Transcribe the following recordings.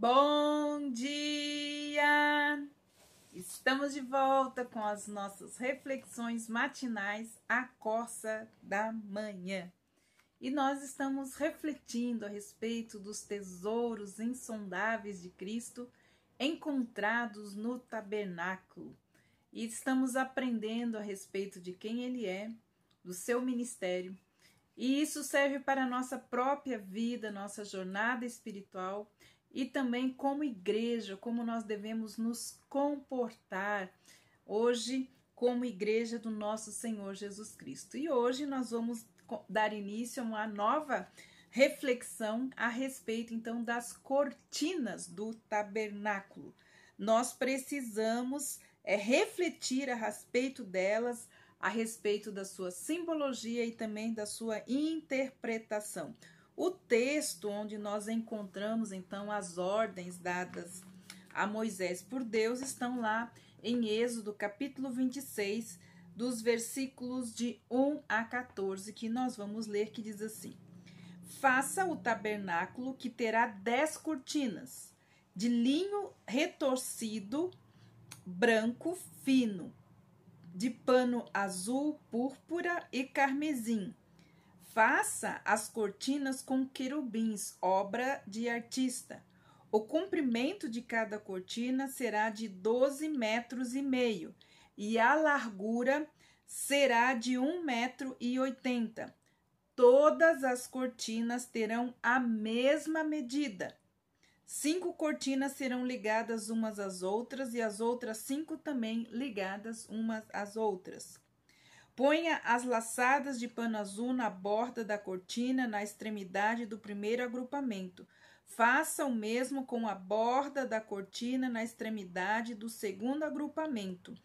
Bom dia! Estamos de volta com as nossas reflexões matinais à Corsa da Manhã. E nós estamos refletindo a respeito dos tesouros insondáveis de Cristo encontrados no tabernáculo. E estamos aprendendo a respeito de quem Ele é, do seu ministério. E isso serve para a nossa própria vida, nossa jornada espiritual e também como igreja, como nós devemos nos comportar hoje como igreja do nosso Senhor Jesus Cristo. E hoje nós vamos dar início a uma nova reflexão a respeito então das cortinas do tabernáculo. Nós precisamos refletir a respeito delas, a respeito da sua simbologia e também da sua interpretação. O texto onde nós encontramos então as ordens dadas a Moisés por Deus estão lá em Êxodo capítulo 26, dos versículos de 1 a 14, que nós vamos ler, que diz assim: Faça o tabernáculo, que terá 10 cortinas, de linho retorcido, branco fino, de pano azul, púrpura e carmesim. Faça as cortinas com querubins, obra de artista. O comprimento de cada cortina será de 12,5 metros e a largura será de 1,80 metros. Todas as cortinas terão a mesma medida. 5 cortinas serão ligadas umas às outras e as outras 5 também ligadas umas às outras. Ponha as laçadas de pano azul na borda da cortina, na extremidade do primeiro agrupamento. Faça o mesmo com a borda da cortina na extremidade do segundo agrupamento.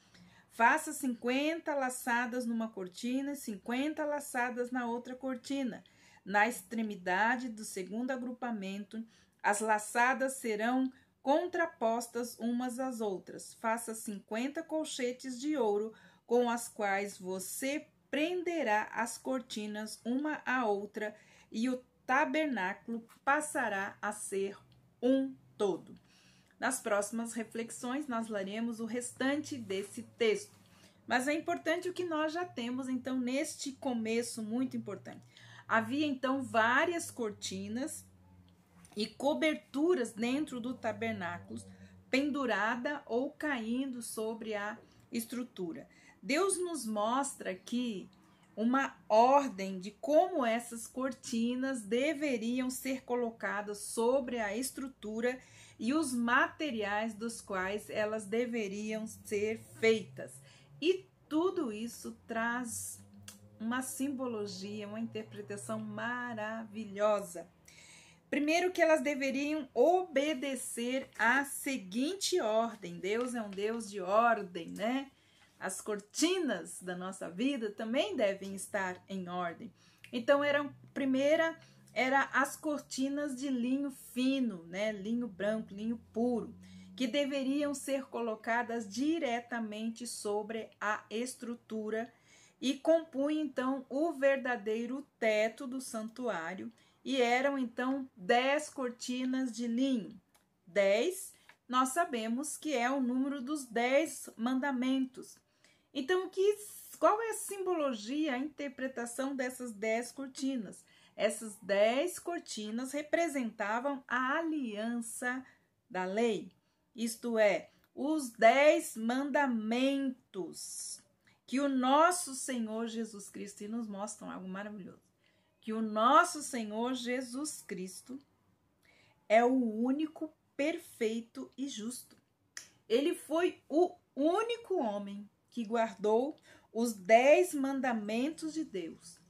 Faça 50 laçadas numa cortina e 50 laçadas na outra cortina. Na extremidade do segundo agrupamento, as laçadas serão contrapostas umas às outras. Faça 50 colchetes de ouro, com as quais você prenderá as cortinas uma à outra, e o tabernáculo passará a ser um todo. Nas próximas reflexões, nós leremos o restante desse texto. Mas é importante o que nós já temos, então, neste começo muito importante. Havia, então, várias cortinas e coberturas dentro do tabernáculo, pendurada ou caindo sobre a estrutura. Deus nos mostra aqui uma ordem de como essas cortinas deveriam ser colocadas sobre a estrutura e os materiais dos quais elas deveriam ser feitas. E tudo isso traz uma simbologia, uma interpretação maravilhosa. Primeiro, que elas deveriam obedecer à seguinte ordem. Deus é um Deus de ordem, né? As cortinas da nossa vida também devem estar em ordem. Então, primeira era as cortinas de linho fino, né? Linho branco, linho puro, que deveriam ser colocadas diretamente sobre a estrutura e compunham, então, o verdadeiro teto do santuário. E eram, então, 10 cortinas de linho. 10, nós sabemos que é o número dos 10 mandamentos. Então, qual é a simbologia, a interpretação dessas 10 cortinas? Essas 10 cortinas representavam a aliança da lei. Isto é, os 10 mandamentos que o nosso Senhor Jesus Cristo, e nos mostram algo maravilhoso, que o nosso Senhor Jesus Cristo é o único perfeito e justo. Ele foi o único homem que guardou os 10 mandamentos de Deus.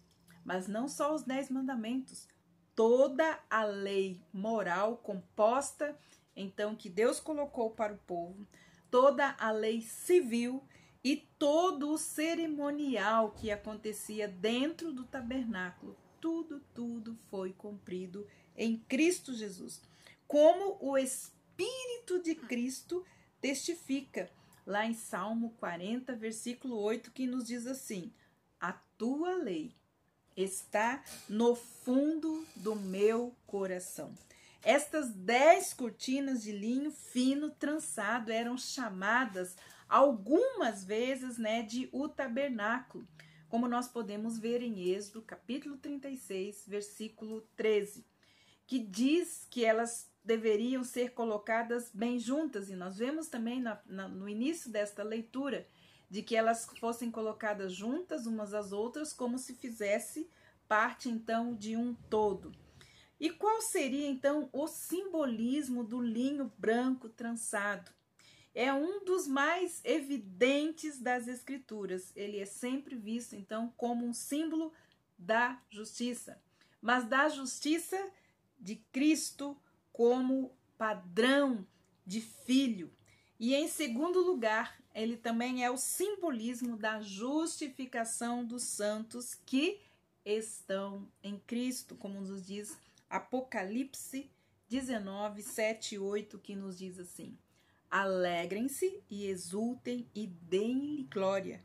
Mas não só os 10 mandamentos, toda a lei moral composta, então, que Deus colocou para o povo, toda a lei civil e todo o cerimonial que acontecia dentro do tabernáculo, tudo foi cumprido em Cristo Jesus. Como o Espírito de Cristo testifica lá em Salmo 40, versículo 8, que nos diz assim: a tua lei está no fundo do meu coração. Estas 10 cortinas de linho fino trançado eram chamadas algumas vezes, né, de o tabernáculo, como nós podemos ver em Êxodo, capítulo 36, versículo 13, que diz que elas deveriam ser colocadas bem juntas, e nós vemos também no início desta leitura, de que elas fossem colocadas juntas umas às outras, como se fizesse parte, então, de um todo. E qual seria, então, o simbolismo do linho branco trançado? É um dos mais evidentes das Escrituras. Ele é sempre visto, então, como um símbolo da justiça, mas da justiça de Cristo como padrão de filho. E, em segundo lugar, ele também é o simbolismo da justificação dos santos que estão em Cristo, como nos diz Apocalipse 19, 7 e 8, que nos diz assim: alegrem-se e exultem e deem-lhe glória,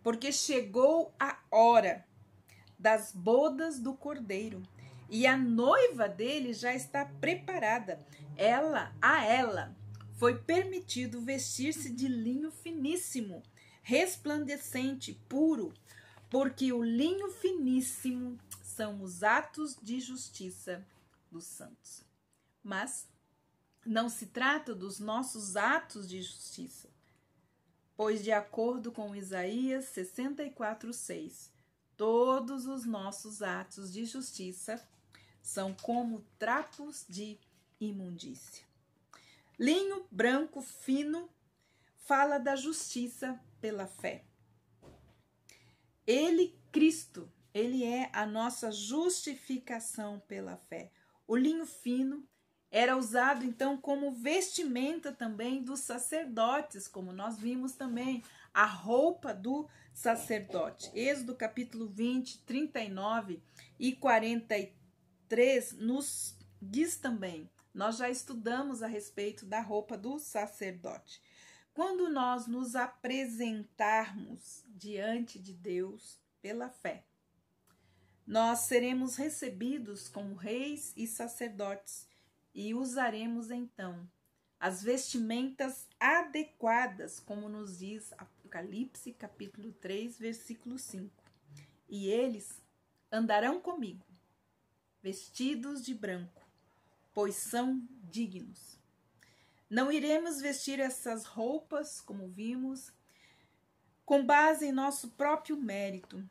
porque chegou a hora das bodas do Cordeiro, e a noiva dele já está preparada. A ela foi permitido vestir-se de linho finíssimo, resplandecente, puro, porque o linho finíssimo são os atos de justiça dos santos. Mas não se trata dos nossos atos de justiça, pois de acordo com Isaías 64:6, todos os nossos atos de justiça são como trapos de imundícia. Linho branco fino fala da justiça pela fé. Ele, Cristo, ele é a nossa justificação pela fé. O linho fino era usado, então, como vestimenta também dos sacerdotes, como nós vimos também, a roupa do sacerdote. Êxodo capítulo 20, 39 e 43 nos diz também, nós já estudamos a respeito da roupa do sacerdote. Quando nós nos apresentarmos diante de Deus pela fé, nós seremos recebidos como reis e sacerdotes e usaremos então as vestimentas adequadas, como nos diz Apocalipse capítulo 3, versículo 5. E eles andarão comigo, vestidos de branco, pois são dignos. Não iremos vestir essas roupas, como vimos, com base em nosso próprio mérito,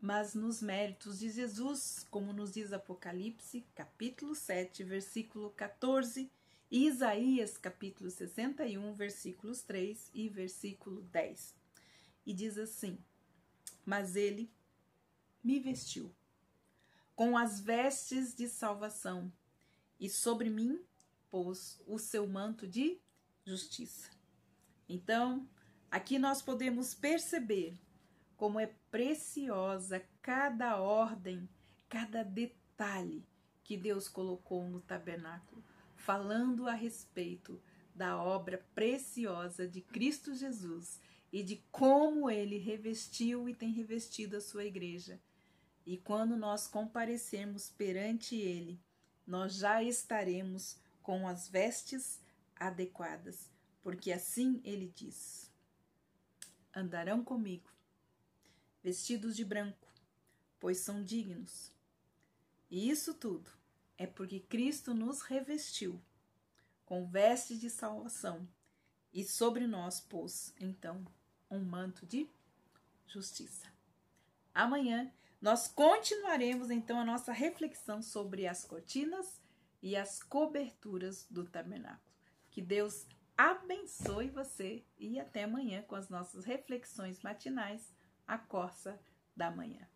mas nos méritos de Jesus, como nos diz Apocalipse, capítulo 7, versículo 14, e Isaías, capítulo 61, versículos 3 e versículo 10. E diz assim: mas ele me vestiu com as vestes de salvação, e sobre mim pôs o seu manto de justiça. Então, aqui nós podemos perceber como é preciosa cada ordem, cada detalhe que Deus colocou no tabernáculo, falando a respeito da obra preciosa de Cristo Jesus e de como ele revestiu e tem revestido a sua igreja. E quando nós comparecermos perante ele, nós já estaremos com as vestes adequadas, porque assim ele diz: andarão comigo, vestidos de branco, pois são dignos. E isso tudo é porque Cristo nos revestiu com vestes de salvação e sobre nós pôs, então, um manto de justiça. Amanhã nós continuaremos, então, a nossa reflexão sobre as cortinas e as coberturas do tabernáculo. Que Deus abençoe você e até amanhã com as nossas reflexões matinais, a Corsa da Manhã.